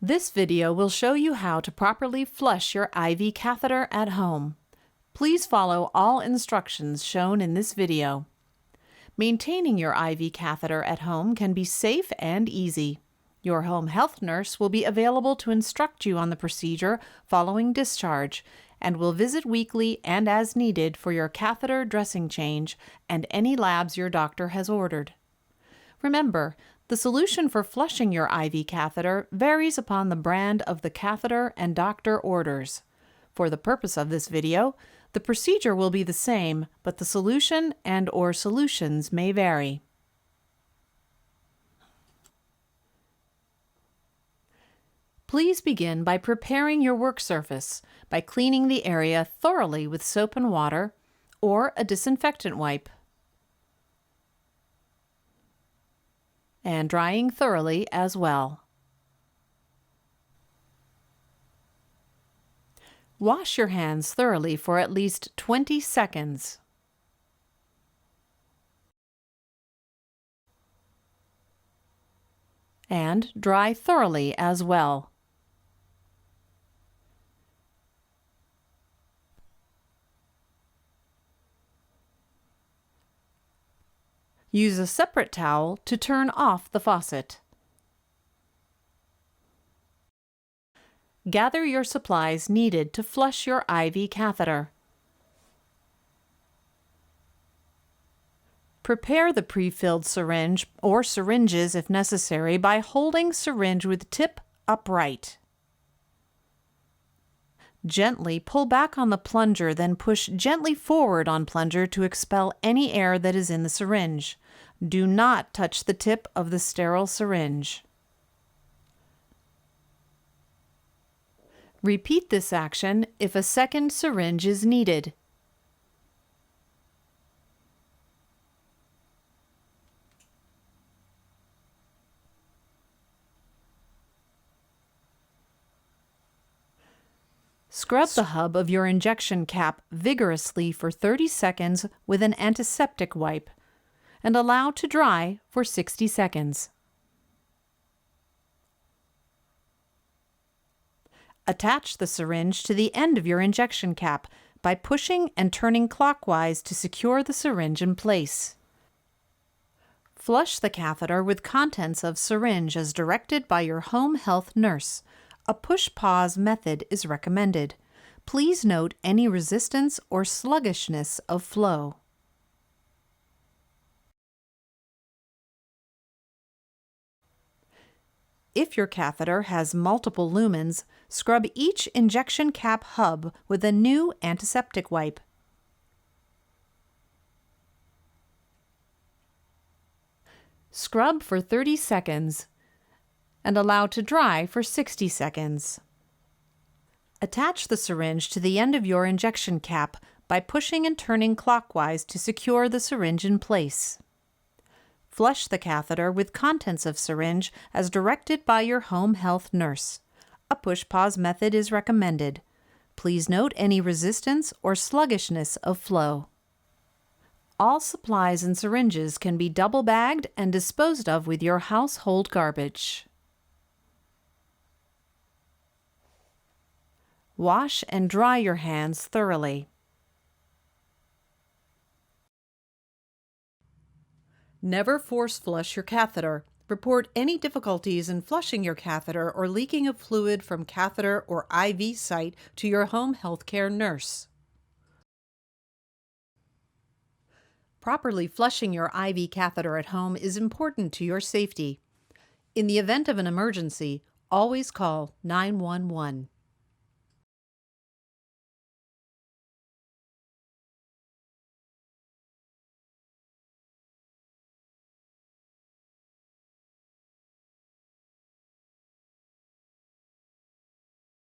This video will show you how to properly flush your IV catheter at home. Please follow all instructions shown in this video. Maintaining your IV catheter at home can be safe and easy. Your home health nurse will be available to instruct you on the procedure following discharge and will visit weekly and as needed for your catheter dressing change and any labs your doctor has ordered. Remember, the solution for flushing your IV catheter varies upon the brand of the catheter and doctor orders. For the purpose of this video, the procedure will be the same, but the solution and/or solutions may vary. Please begin by preparing your work surface by cleaning the area thoroughly with soap and water or a disinfectant wipe, and drying thoroughly as well. Wash your hands thoroughly for at least 20 seconds. And dry thoroughly as well. Use a separate towel to turn off the faucet. Gather your supplies needed to flush your IV catheter. Prepare the pre-filled syringe or syringes if necessary by holding syringe with tip upright. Gently pull back on the plunger, then push gently forward on plunger to expel any air that is in the syringe. Do not touch the tip of the sterile syringe. Repeat this action if a second syringe is needed. Scrub the hub of your injection cap vigorously for 30 seconds with an antiseptic wipe and allow to dry for 60 seconds. Attach the syringe to the end of your injection cap by pushing and turning clockwise to secure the syringe in place. Flush the catheter with contents of syringe as directed by your home health nurse. A push-pause method is recommended. Please note any resistance or sluggishness of flow. If your catheter has multiple lumens, scrub each injection cap hub with a new antiseptic wipe. Scrub for 30 seconds and allow to dry for 60 seconds. Attach the syringe to the end of your injection cap by pushing and turning clockwise to secure the syringe in place. Flush the catheter with contents of syringe as directed by your home health nurse. A push-pause method is recommended. Please note any resistance or sluggishness of flow. All supplies and syringes can be double-bagged and disposed of with your household garbage. Wash and dry your hands thoroughly. Never force flush your catheter. Report any difficulties in flushing your catheter or leaking of fluid from catheter or IV site to your home healthcare nurse. Properly flushing your IV catheter at home is important to your safety. In the event of an emergency, always call 911.